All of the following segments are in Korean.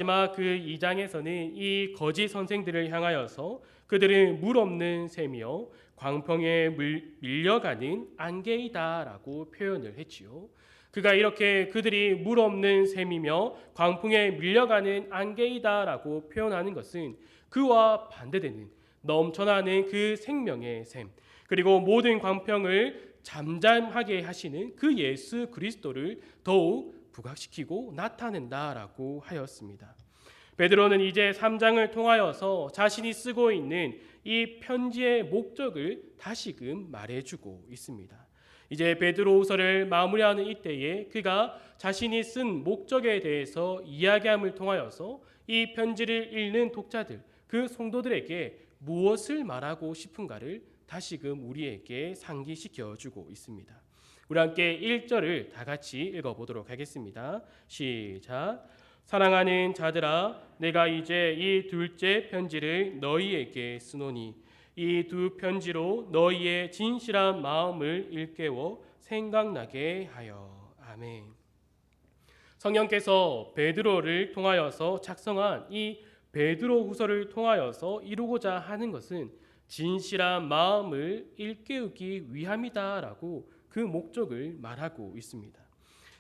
마지막 그 2장에서는 이 거짓 선생들을 향하여서 그들은 물 없는 샘이요 광풍에 밀려가는 안개이다라고 표현을 했지요. 그가 이렇게 그들이 물 없는 샘이며 광풍에 밀려가는 안개이다라고 표현하는 것은 그와 반대되는 넘쳐나는 그 생명의 샘, 그리고 모든 광풍을 잠잠하게 하시는 그 예수 그리스도를 더욱 부각시키고 나타낸다라고 하였습니다. 베드로는 이제 3장을 통하여서 자신이 쓰고 있는 이 편지의 목적을 다시금 말해주고 있습니다. 이제 베드로후서를 마무리하는 이때에 그가 자신이 쓴 목적에 대해서 이야기함을 통하여서 이 편지를 읽는 독자들, 그 성도들에게 무엇을 말하고 싶은가를 다시금 우리에게 상기시켜 주고 있습니다. 우리 함께 1절을 다 같이 읽어보도록 하겠습니다. 시작. 사랑하는 자들아, 내가 이제 이 둘째 편지를 너희에게 쓰노니 이 두 편지로 너희의 진실한 마음을 일깨워 생각나게 하여. 아멘. 성령께서 베드로를 통하여서 작성한 이 베드로 후서를 통하여서 이루고자 하는 것은 진실한 마음을 일깨우기 위함이다라고 그 목적을 말하고 있습니다.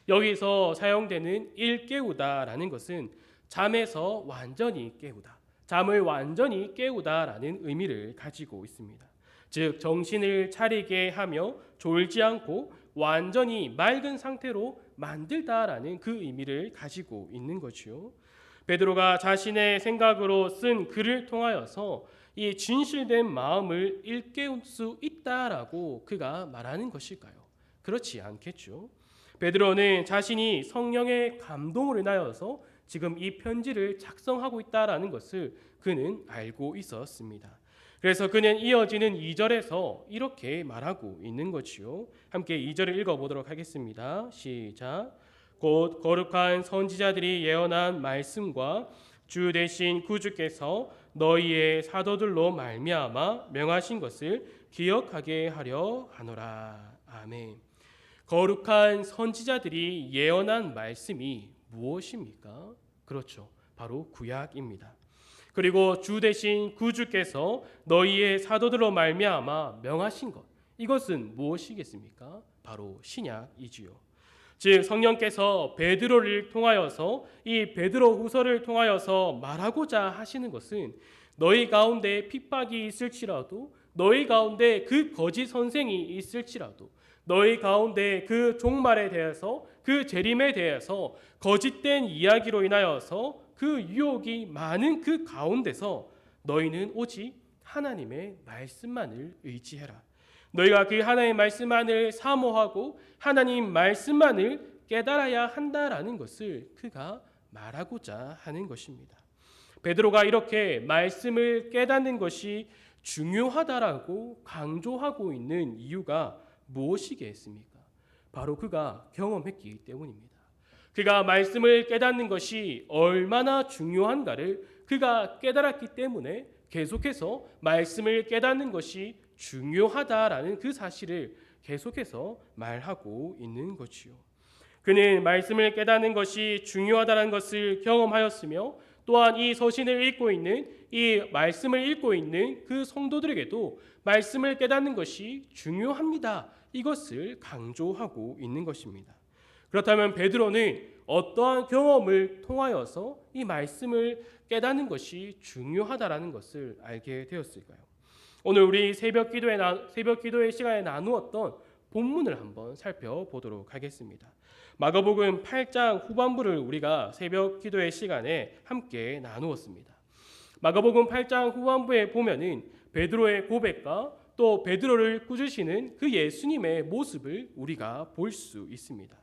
여기서 사용되는 일깨우다라는 것은 잠에서 완전히 깨우다, 잠을 완전히 깨우다라는 의미를 가지고 있습니다. 즉 정신을 차리게 하며 졸지 않고 완전히 맑은 상태로 만들다라는 그 의미를 가지고 있는 것이요. 베드로가 자신의 생각으로 쓴 글을 통하여서 이 진실된 마음을 일깨울 수 있다라고 그가 말하는 것일까요? 그렇지 않겠죠. 베드로는 자신이 성령의 감동을 인하여서 지금 이 편지를 작성하고 있다라는 것을 그는 알고 있었습니다. 그래서 그는 이어지는 2절에서 이렇게 말하고 있는 것이요. 함께 2절을 읽어보도록 하겠습니다. 시작. 곧 거룩한 선지자들이 예언한 말씀과 주 대신 구주께서 너희의 사도들로 말미암아 명하신 것을 기억하게 하려 하노라. 아멘. 거룩한 선지자들이 예언한 말씀이 무엇입니까? 그렇죠. 바로 구약입니다. 그리고 주 대신 구주께서 너희의 사도들로 말미암아 명하신 것, 이것은 무엇이겠습니까? 바로 신약이지요. 즉 성령께서 베드로를 통하여서 이 베드로 후서를 통하여서 말하고자 하시는 것은 너희 가운데 핍박이 있을지라도, 너희 가운데 그 거짓 선생이 있을지라도, 너희 가운데 그 종말에 대해서, 그 재림에 대해서 거짓된 이야기로 인하여서 그 유혹이 많은 그 가운데서 너희는 오직 하나님의 말씀만을 의지해라. 너희가 그 하나님의 말씀만을 사모하고 하나님 말씀만을 깨달아야 한다라는 것을 그가 말하고자 하는 것입니다. 베드로가 이렇게 말씀을 깨닫는 것이 중요하다라고 강조하고 있는 이유가 무엇이겠습니까? 바로 그가 경험했기 때문입니다. 그가 말씀을 깨닫는 것이 얼마나 중요한가를 그가 깨달았기 때문에 계속해서 말씀을 깨닫는 것이 중요하다라는 그 사실을 계속해서 말하고 있는 것이요. 그는 말씀을 깨닫는 것이 중요하다는 것을 경험하였으며 또한 이 서신을 읽고 있는, 이 말씀을 읽고 있는 그 성도들에게도 말씀을 깨닫는 것이 중요합니다. 이것을 강조하고 있는 것입니다. 그렇다면 베드로는 어떠한 경험을 통하여서 이 말씀을 깨닫는 것이 중요하다라는 것을 알게 되었을까요? 오늘 우리 새벽 기도의 시간에 나누었던 본문을 한번 살펴보도록 하겠습니다. 마가복음 8장 후반부를 우리가 새벽 기도의 시간에 함께 나누었습니다. 마가복음 8장 후반부에 보면은 베드로의 고백과 또 베드로를 꾸짖으시는 그 예수님의 모습을 우리가 볼 수 있습니다.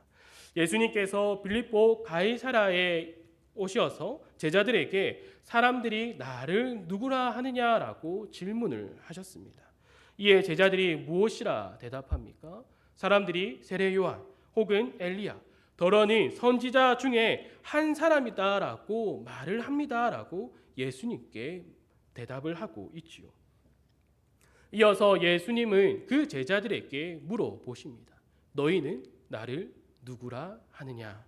예수님께서 빌립보 가이사라에 오셔서 제자들에게 사람들이 나를 누구라 하느냐라고 질문을 하셨습니다. 이에 제자들이 무엇이라 대답합니까? 사람들이 세례 요한 혹은 엘리야, 더러는 선지자 중에 한 사람이다라고 말을 합니다라고 예수님께 대답을 하고 있지요. 이어서 예수님은 그 제자들에게 물어보십니다. 너희는 나를 누구라 하느냐?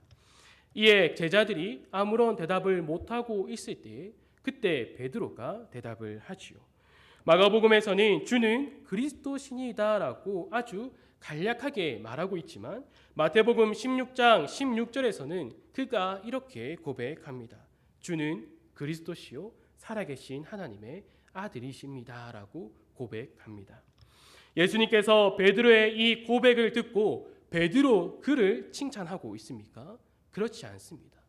이에 제자들이 아무런 대답을 못하고 있을 때 그때 베드로가 대답을 하지요. 마가복음에서는 주는 그리스도신이다라고 아주 간략하게 말하고 있지만 마태복음 16장 16절에서는 그가 이렇게 고백합니다. 주는 그리스도시요 살아계신 하나님의 아들이십니다라고 고백합니다. 예수님께서 베드로의 이 고백을 듣고 베드로 그를 칭찬하고 있습니까? 그렇지 않습니다.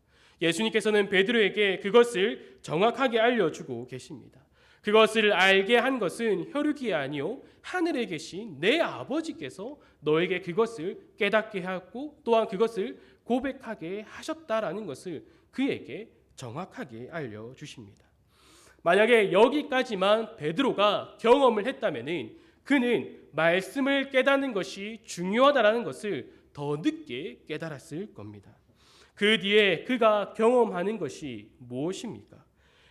예수님께서는 베드로에게 그것을 정확하게 알려주고 계십니다. 그것을 알게 한 것은 혈육이 아니요 하늘에 계신 내 아버지께서 너에게 그것을 깨닫게 하고 또한 그것을 고백하게 하셨다라는 것을 그에게 정확하게 알려주십니다. 만약에 여기까지만 베드로가 경험을 했다면 그는 말씀을 깨닫는 것이 중요하다라는 것을 더 늦게 깨달았을 겁니다. 그 뒤에 그가 경험하는 것이 무엇입니까?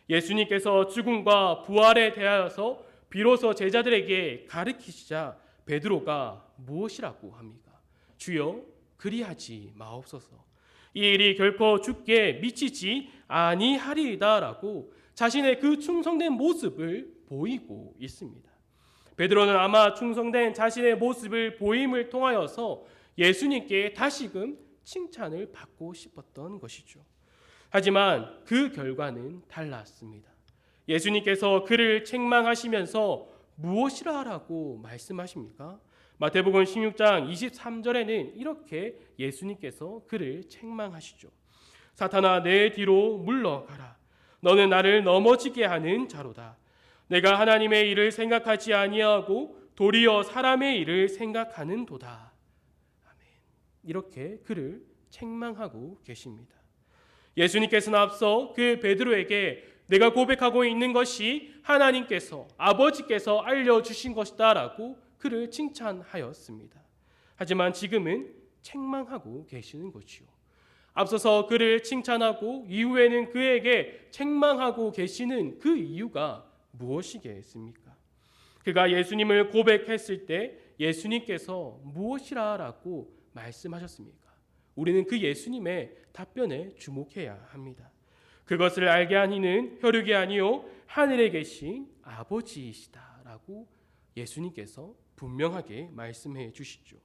예수님께서 죽음과 부활에 대하여서 비로소 제자들에게 가르치시자 베드로가 무엇이라고 합니까? 주여 그리하지 마옵소서. 이 일이 결코 죽게 미치지 아니하리이다라고 자신의 그 충성된 모습을 보이고 있습니다. 베드로는 아마 충성된 자신의 모습을 보임을 통하여서 예수님께 다시금 칭찬을 받고 싶었던 것이죠. 하지만 그 결과는 달랐습니다. 예수님께서 그를 책망하시면서 무엇이라고 말씀하십니까? 마태복음 16장 23절에는 이렇게 예수님께서 그를 책망하시죠. 사탄아 내 뒤로 물러가라. 너는 나를 넘어지게 하는 자로다. 내가 하나님의 일을 생각하지 아니하고 도리어 사람의 일을 생각하는 도다. 아멘. 이렇게 그를 책망하고 계십니다. 예수님께서는 앞서 그 베드로에게 내가 고백하고 있는 것이 하나님께서 아버지께서 알려주신 것이다라고 그를 칭찬하였습니다. 하지만 지금은 책망하고 계시는 것이요. 앞서서 그를 칭찬하고 이후에는 그에게 책망하고 계시는 그 이유가 무엇이겠습니까? 그가 예수님을 고백했을 때 예수님께서 무엇이라고 말씀하셨습니까? 우리는 그 예수님의 답변에 주목해야 합니다. 그것을 알게 한 이는 혈육이 아니요 하늘에 계신 아버지이시다라고 예수님께서 분명하게 말씀해 주시죠.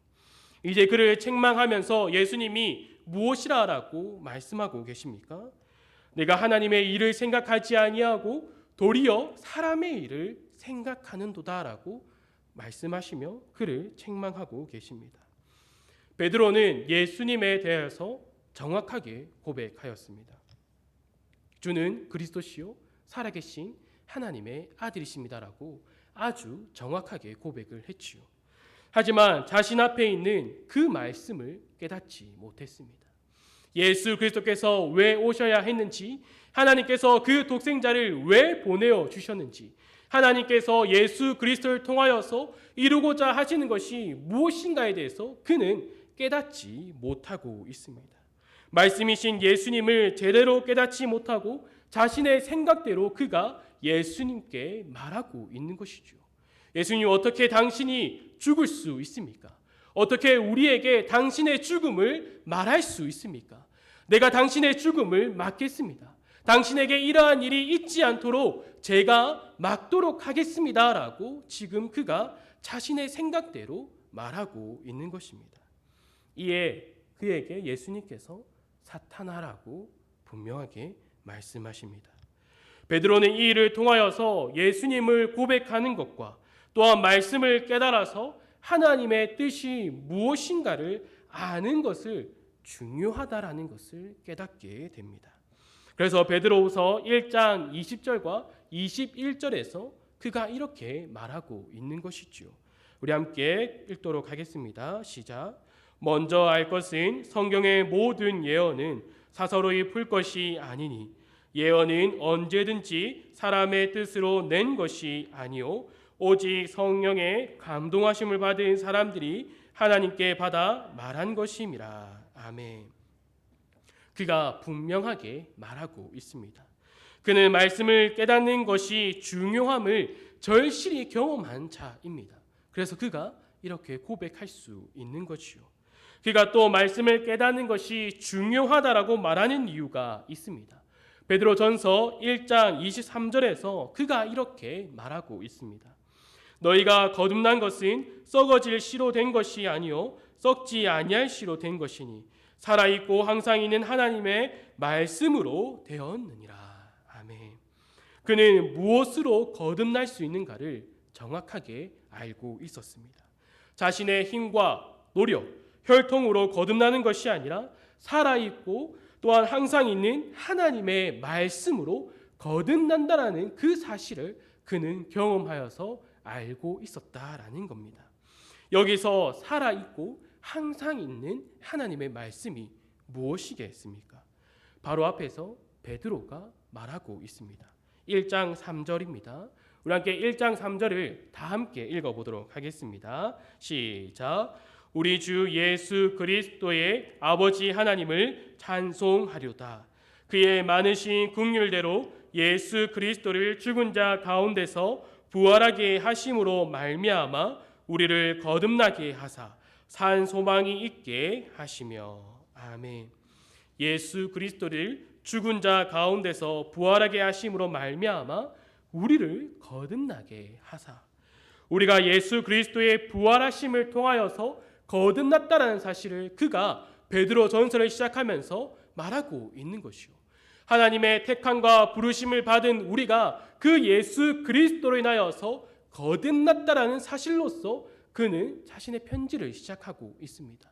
이제 그를 책망하면서 예수님이 무엇이라고 말씀하고 계십니까? 내가 하나님의 일을 생각하지 아니하고 도리어 사람의 일을 생각하는도다라고 말씀하시며 그를 책망하고 계십니다. 베드로는 예수님에 대해서 정확하게 고백하였습니다. 주는 그리스도시요 살아계신 하나님의 아들이십니다라고 아주 정확하게 고백을 했지요. 하지만 자신 앞에 있는 그 말씀을 깨닫지 못했습니다. 예수 그리스도께서 왜 오셔야 했는지, 하나님께서 그 독생자를 왜 보내어 주셨는지, 하나님께서 예수 그리스도를 통하여서 이루고자 하시는 것이 무엇인가에 대해서 그는 깨닫지 못하고 있습니다. 말씀이신 예수님을 제대로 깨닫지 못하고 자신의 생각대로 그가 예수님께 말하고 있는 것이죠. 예수님 어떻게 당신이 죽을 수 있습니까? 어떻게 우리에게 당신의 죽음을 말할 수 있습니까? 내가 당신의 죽음을 막겠습니다. 당신에게 이러한 일이 있지 않도록 제가 막도록 하겠습니다. 라고 지금 그가 자신의 생각대로 말하고 있는 것입니다. 이에 그에게 예수님께서 사탄아라고 분명하게 말씀하십니다. 베드로는 이 일을 통하여서 예수님을 고백하는 것과 또한 말씀을 깨달아서 하나님의 뜻이 무엇인가를 아는 것을 중요하다라는 것을 깨닫게 됩니다. 그래서 베드로후서 1장 20절과 21절에서 그가 이렇게 말하고 있는 것이죠. 우리 함께 읽도록 하겠습니다. 시작. 먼저 알 것은 성경의 모든 예언은 사서로이 풀 것이 아니니 예언은 언제든지 사람의 뜻으로 낸 것이 아니요 오직 성령의 감동하심을 받은 사람들이 하나님께 받아 말한 것임이라. 아멘. 그가 분명하게 말하고 있습니다. 그는 말씀을 깨닫는 것이 중요함을 절실히 경험한 자입니다. 그래서 그가 이렇게 고백할 수 있는 것이요. 그가 또 말씀을 깨닫는 것이 중요하다라고 말하는 이유가 있습니다. 베드로전서 1장 23절에서 그가 이렇게 말하고 있습니다. 너희가 거듭난 것은 썩어질 씨로 된 것이 아니요 썩지 아니할 씨로 된 것이니 살아있고 항상 있는 하나님의 말씀으로 되었느니라. 아멘. 그는 무엇으로 거듭날 수 있는가를 정확하게 알고 있었습니다. 자신의 힘과 노력, 혈통으로 거듭나는 것이 아니라 살아있고 또한 항상 있는 하나님의 말씀으로 거듭난다라는 그 사실을 그는 경험하여서 알고 있었다라는 겁니다. 여기서 살아있고 항상 있는 하나님의 말씀이 무엇이겠습니까? 바로 앞에서 베드로가 말하고 있습니다. 1장 3절입니다. 우리 함께 1장 3절을 다 함께 읽어보도록 하겠습니다. 시작. 우리 주 예수 그리스도의 아버지 하나님을 찬송하려다. 그의 많으신 긍휼대로 예수 그리스도를 죽은 자 가운데서 부활하게 하심으로 말미암아 우리를 거듭나게 하사 산 소망이 있게 하시며. 아멘. 예수 그리스도를 죽은 자 가운데서 부활하게 하심으로 말미암아 우리를 거듭나게 하사. 우리가 예수 그리스도의 부활하심을 통하여서 거듭났다라는 사실을 그가 베드로 전서를 시작하면서 말하고 있는 것이요. 하나님의 택함과 부르심을 받은 우리가 그 예수 그리스도로 인하여서 거듭났다라는 사실로서 그는 자신의 편지를 시작하고 있습니다.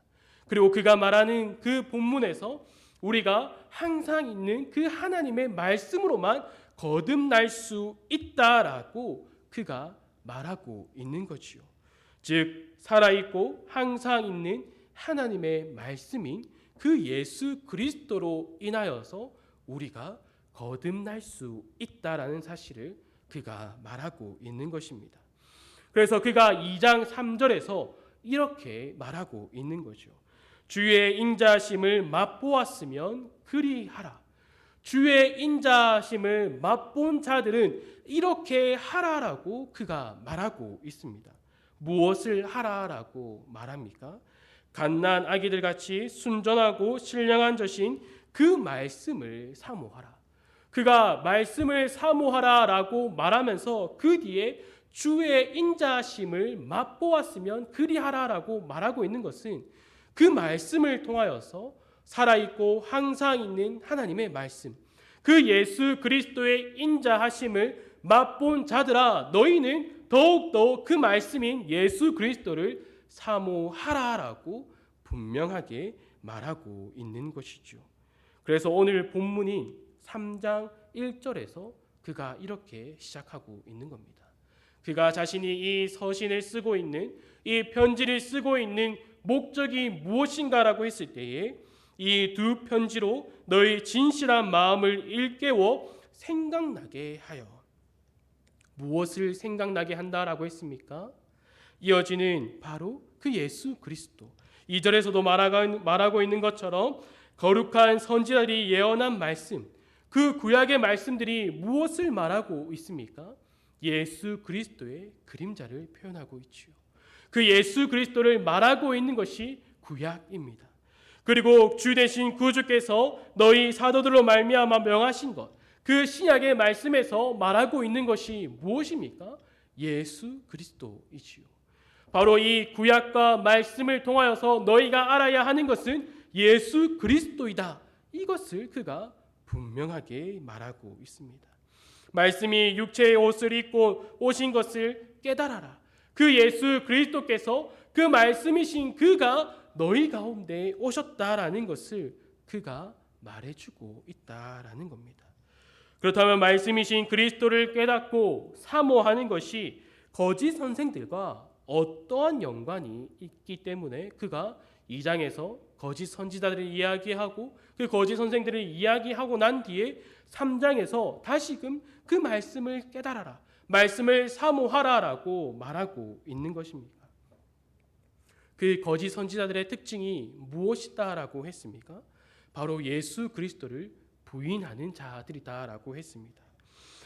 그리고 그가 말하는 그 본문에서 우리가 항상 있는 그 하나님의 말씀으로만 거듭날 수 있다라고 그가 말하고 있는 것이요. 즉 살아있고 항상 있는 하나님의 말씀인 그 예수 그리스도로 인하여서 우리가 거듭날 수 있다라는 사실을 그가 말하고 있는 것입니다. 그래서 그가 2장 3절에서 이렇게 말하고 있는 거죠. 주의 인자심을 맛보았으면 그리하라. 주의 인자심을 맛본 자들은 이렇게 하라라고 그가 말하고 있습니다. 무엇을 하라라고 말합니까? 갓난 아기들 같이 순전하고 신령한 젖인 그 말씀을 사모하라. 그가 말씀을 사모하라라고 말하면서 그 뒤에 주의 인자심을 맛보았으면 그리하라라고 말하고 있는 것은 그 말씀을 통하여서 살아있고 항상 있는 하나님의 말씀, 그 예수 그리스도의 인자하심을 맛본 자들아, 너희는 더욱더 그 말씀인 예수 그리스도를 사모하라라고 분명하게 말하고 있는 것이죠. 그래서 오늘 본문인 3장 1절에서 그가 이렇게 시작하고 있는 겁니다. 그가 자신이 이 서신을 쓰고 있는, 이 편지를 쓰고 있는 목적이 무엇인가라고 했을 때에 이 두 편지로 너희 진실한 마음을 일깨워 생각나게 하여. 무엇을 생각나게 한다라고 했습니까? 이어지는 바로 그 예수 그리스도. 2절에서도 말하고 있는 것처럼 거룩한 선지자들이 예언한 말씀, 그 구약의 말씀들이 무엇을 말하고 있습니까? 예수 그리스도의 그림자를 표현하고 있지요. 그 예수 그리스도를 말하고 있는 것이 구약입니다. 그리고 주 되신 구주께서 너희 사도들로 말미암아 명하신 것, 그 신약의 말씀에서 말하고 있는 것이 무엇입니까? 예수 그리스도이지요. 바로 이 구약과 말씀을 통하여서 너희가 알아야 하는 것은 예수 그리스도이다. 이것을 그가 분명하게 말하고 있습니다. 말씀이 육체의 옷을 입고 오신 것을 깨달아라. 그 예수 그리스도께서 그 말씀이신 그가 너희 가운데 오셨다라는 것을 그가 말해주고 있다라는 겁니다. 그렇다면 말씀이신 그리스도를 깨닫고 사모하는 것이 거짓 선생들과 어떠한 연관이 있기 때문에 그가 2장에서 거짓 선지자들을 이야기하고 그 거짓 선생들을 이야기하고 난 뒤에 3장에서 다시금 그 말씀을 깨달아라, 말씀을 사모하라라고 말하고 있는 것입니다. 그 거짓 선지자들의 특징이 무엇이다라고 했습니까? 바로 예수 그리스도를 부인하는 자들이다라고 했습니다.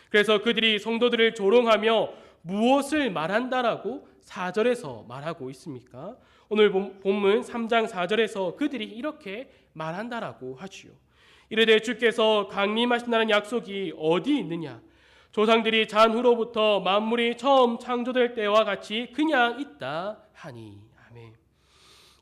그래서 그들이 성도들을 조롱하며 무엇을 말한다라고 4절에서 말하고 있습니까? 오늘 본문 3장 4절에서 그들이 이렇게 말한다라고 하지요. 이르되 주께서 강림하신다는 약속이 어디 있느냐? 조상들이 잔후로부터 만물이 처음 창조될 때와 같이 그냥 있다 하니. 아멘.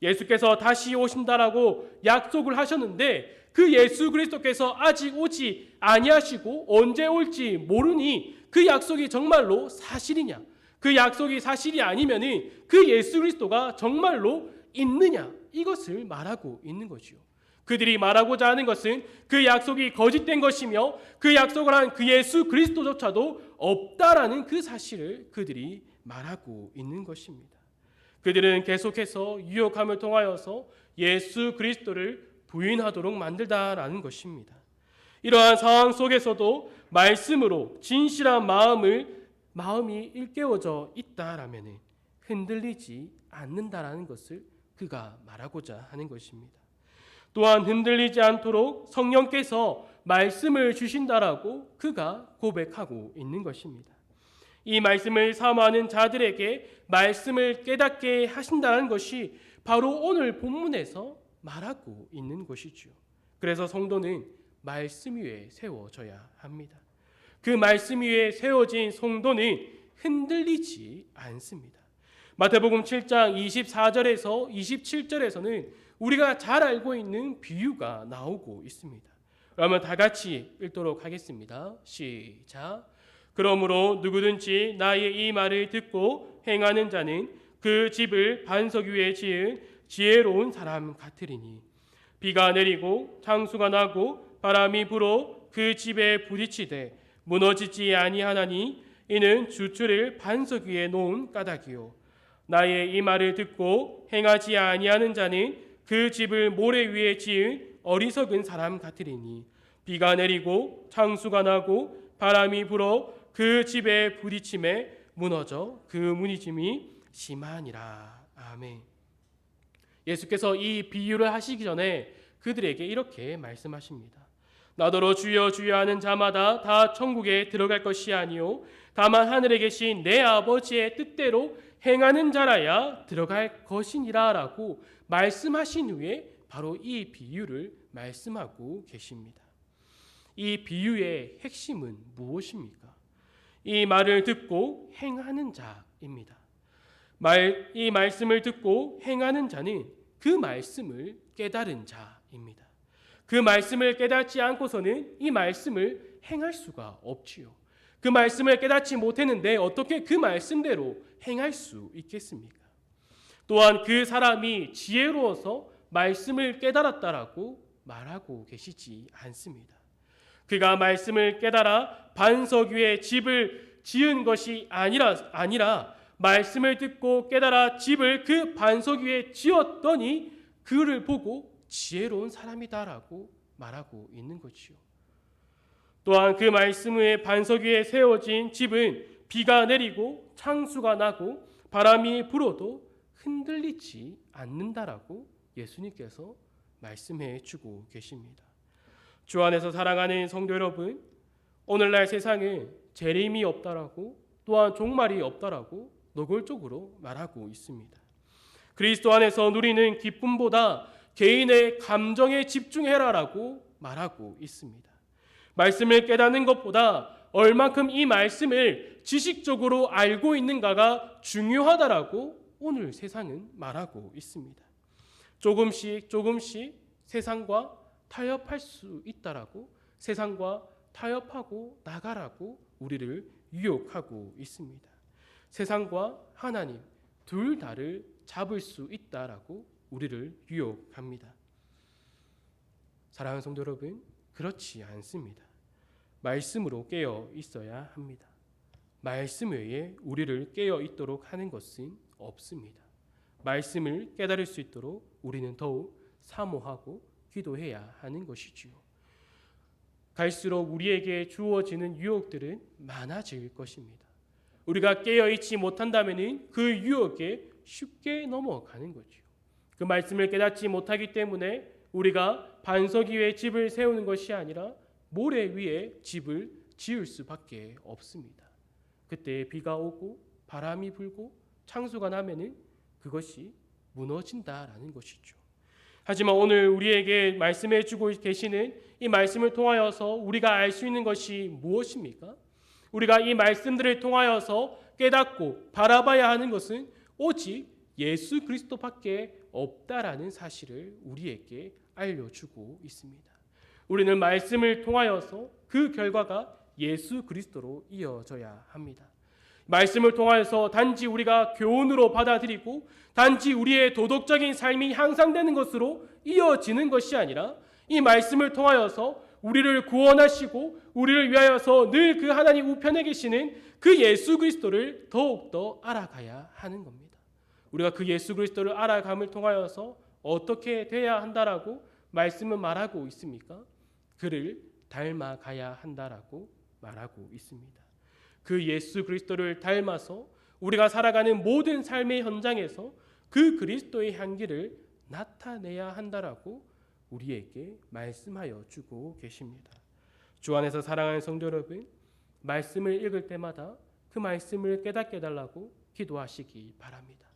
예수께서 다시 오신다라고 약속을 하셨는데 그 예수 그리스도께서 아직 오지 아니하시고 언제 올지 모르니 그 약속이 정말로 사실이냐? 그 약속이 사실이 아니면은 그 예수 그리스도가 정말로 있느냐? 이것을 말하고 있는 거지요. 그들이 말하고자 하는 것은 그 약속이 거짓된 것이며 그 약속을 한 그 예수 그리스도조차도 없다라는 그 사실을 그들이 말하고 있는 것입니다. 그들은 계속해서 유혹함을 통하여서 예수 그리스도를 부인하도록 만들다라는 것입니다. 이러한 상황 속에서도 말씀으로 진실한 마음이 일깨워져 있다라면 흔들리지 않는다라는 것을 그가 말하고자 하는 것입니다. 또한 흔들리지 않도록 성령께서 말씀을 주신다라고 그가 고백하고 있는 것입니다. 이 말씀을 사모하는 자들에게 말씀을 깨닫게 하신다는 것이 바로 오늘 본문에서 말하고 있는 것이죠. 그래서 성도는 말씀 위에 세워져야 합니다. 그 말씀 위에 세워진 성도는 흔들리지 않습니다. 마태복음 7장 24절에서 27절에서는 우리가 잘 알고 있는 비유가 나오고 있습니다. 그러면 다 같이 읽도록 하겠습니다. 시작. 그러므로 누구든지 나의 이 말을 듣고 행하는 자는 그 집을 반석 위에 지은 지혜로운 사람 같으리니 비가 내리고 창수가 나고 바람이 불어 그 집에 부딪히되 무너지지 아니하나니 이는 주추를 반석 위에 놓은 까닭이요 나의 이 말을 듣고 행하지 아니하는 자는 그 집을 모래 위에 지은 어리석은 사람 같으리니 비가 내리고 창수가 나고 바람이 불어 그 집에 부딪힘에 무너져 그 무너짐이 심하니라. 아멘. 예수께서 이 비유를 하시기 전에 그들에게 이렇게 말씀하십니다. 나더러 주여 주여 하는 자마다 다 천국에 들어갈 것이 아니요 다만 하늘에 계신 내 아버지의 뜻대로 행하는 자라야 들어갈 것이니라 라고 말씀하신 후에 바로 이 비유를 말씀하고 계십니다. 이 비유의 핵심은 무엇입니까? 이 말을 듣고 행하는 자입니다. 이 말씀을 듣고 행하는 자는 그 말씀을 깨달은 자입니다. 그 말씀을 깨닫지 않고서는 이 말씀을 행할 수가 없지요. 그 말씀을 깨닫지 못했는데 어떻게 그 말씀대로 행할 수 있겠습니까? 또한 그 사람이 지혜로워서 말씀을 깨달았다라고 말하고 계시지 않습니다. 그가 말씀을 깨달아 반석 위에 집을 지은 것이 아니라 말씀을 듣고 깨달아 집을 그 반석 위에 지었더니 그를 보고 지혜로운 사람이다라고 말하고 있는 것이요. 또한 그 말씀 위에 반석 위에 세워진 집은 비가 내리고 창수가 나고 바람이 불어도 흔들리지 않는다라고 예수님께서 말씀해 주고 계십니다. 주 안에서 사랑하는 성도 여러분, 오늘날 세상은 재림이 없다라고 또한 종말이 없다라고 노골적으로 말하고 있습니다. 그리스도 안에서 누리는 기쁨보다 개인의 감정에 집중해라라고 말하고 있습니다. 말씀을 깨닫는 것보다 얼만큼 이 말씀을 지식적으로 알고 있는가가 중요하다라고 오늘 세상은 말하고 있습니다. 조금씩 세상과 타협할 수 있다라고 세상과 타협하고 나가라고 우리를 유혹하고 있습니다. 세상과 하나님 둘 다를 잡을 수 있다라고 우리를 유혹합니다. 사랑하는 성도 여러분, 그렇지 않습니다. 말씀으로 깨어 있어야 합니다. 말씀 외에 우리를 깨어 있도록 하는 것은 없습니다. 말씀을 깨달을 수 있도록 우리는 더욱 사모하고 기도해야 하는 것이지요. 갈수록 우리에게 주어지는 유혹들은 많아질 것입니다. 우리가 깨어있지 못한다면 그 유혹에 쉽게 넘어가는 거죠. 그 말씀을 깨닫지 못하기 때문에 우리가 반석 위에 집을 세우는 것이 아니라 모래 위에 집을 지을 수밖에 없습니다. 그때 비가 오고 바람이 불고 창수가 나면은 그것이 무너진다라는 것이죠. 하지만 오늘 우리에게 말씀해 주고 계시는 이 말씀을 통하여서 우리가 알 수 있는 것이 무엇입니까? 우리가 이 말씀들을 통하여서 깨닫고 바라봐야 하는 것은 오직 예수 그리스도밖에 없다라는 사실을 우리에게 알려주고 있습니다. 우리는 말씀을 통하여서 그 결과가 예수 그리스도로 이어져야 합니다. 말씀을 통하여서 단지 우리가 교훈으로 받아들이고 단지 우리의 도덕적인 삶이 향상되는 것으로 이어지는 것이 아니라 이 말씀을 통하여서 우리를 구원하시고 우리를 위하여서 늘 그 하나님 우편에 계시는 그 예수 그리스도를 더욱더 알아가야 하는 겁니다. 우리가 그 예수 그리스도를 알아감을 통하여서 어떻게 돼야 한다라고 말씀은 말하고 있습니까? 그를 닮아가야 한다라고 말하고 있습니다. 그 예수 그리스도를 닮아서 우리가 살아가는 모든 삶의 현장에서 그 그리스도의 향기를 나타내야 한다라고 우리에게 말씀하여 주고 계십니다. 주 안에서 사랑하는 성도 여러분, 말씀을 읽을 때마다 그 말씀을 깨닫게 해달라고 기도하시기 바랍니다.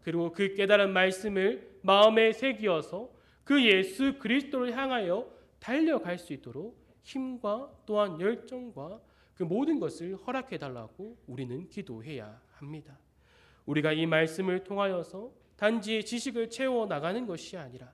그리고 그 깨달은 말씀을 마음에 새기어서 그 예수 그리스도를 향하여 달려갈 수 있도록 힘과 또한 열정과 그 모든 것을 허락해 달라고 우리는 기도해야 합니다. 우리가 이 말씀을 통하여서 단지 지식을 채워 나가는 것이 아니라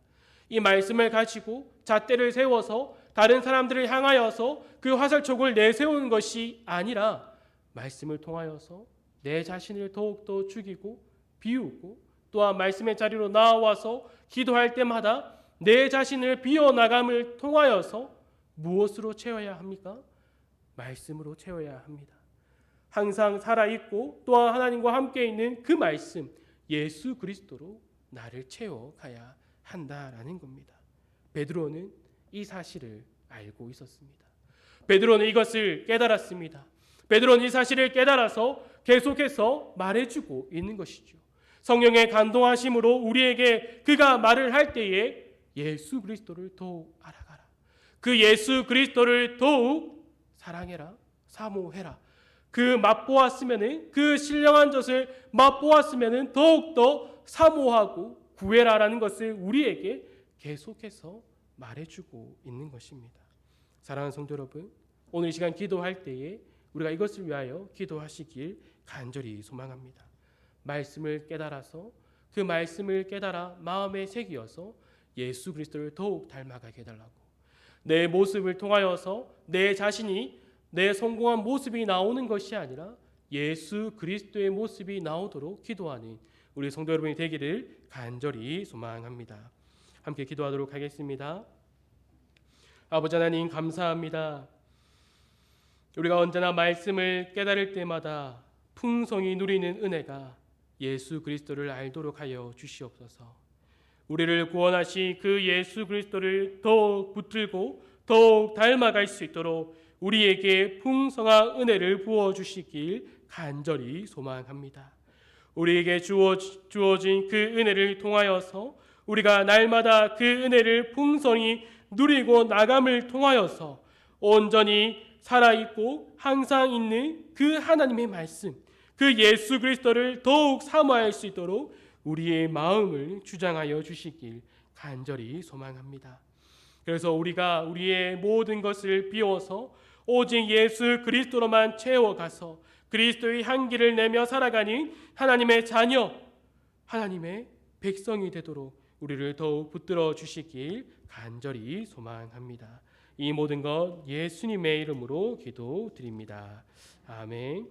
이 말씀을 가지고 잣대를 세워서 다른 사람들을 향하여서 그 화살촉을 내세우는 것이 아니라 말씀을 통하여서 내 자신을 더욱더 죽이고 비우고 또한 말씀의 자리로 나와서 기도할 때마다 내 자신을 비워나감을 통하여서 무엇으로 채워야 합니까? 말씀으로 채워야 합니다. 항상 살아있고 또한 하나님과 함께 있는 그 말씀 예수 그리스도로 나를 채워가야 한다라는 겁니다. 베드로는 이 사실을 알고 있었습니다. 베드로는 이것을 깨달았습니다. 베드로는 이 사실을 깨달아서 계속해서 말해주고 있는 것이죠. 성령의 감동하심으로 우리에게 그가 말을 할 때에 예수 그리스도를 더욱 알아가라. 그 예수 그리스도를 더욱 사랑해라, 사모해라. 그 맛보았으면은 그 신령한 젖을 맛보았으면은 더욱더 사모하고 구해라라는 것을 우리에게 계속해서 말해주고 있는 것입니다. 사랑하는 성도 여러분, 오늘 이 시간 기도할 때에 우리가 이것을 위하여 기도하시길 간절히 소망합니다. 말씀을 깨달아서 그 말씀을 깨달아 마음에 새기어서 예수 그리스도를 더욱 닮아가게 해달라고, 내 모습을 통하여서 내 자신이 내 성공한 모습이 나오는 것이 아니라 예수 그리스도의 모습이 나오도록 기도하는 우리 성도 여러분이 되기를 간절히 소망합니다. 함께 기도하도록 하겠습니다. 아버지 하나님 감사합니다. 우리가 언제나 말씀을 깨달을 때마다 풍성히 누리는 은혜가 예수 그리스도를 알도록 하여 주시옵소서. 우리를 구원하신 그 예수 그리스도를 더욱 붙들고 더욱 닮아갈 수 있도록 우리에게 풍성한 은혜를 부어주시길 간절히 소망합니다. 우리에게 주어진 그 은혜를 통하여서 우리가 날마다 그 은혜를 풍성히 누리고 나감을 통하여서 온전히 살아있고 항상 있는 그 하나님의 말씀, 그 예수 그리스도를 더욱 사모할 수 있도록 우리의 마음을 주장하여 주시길 간절히 소망합니다. 그래서 우리가 우리의 모든 것을 비워서 오직 예수 그리스도로만 채워가서 그리스도의 향기를 내며 살아가는 하나님의 자녀, 하나님의 백성이 되도록 우리를 더욱 붙들어 주시길 간절히 소망합니다. 이 모든 것 예수님의 이름으로 기도드립니다. 아멘.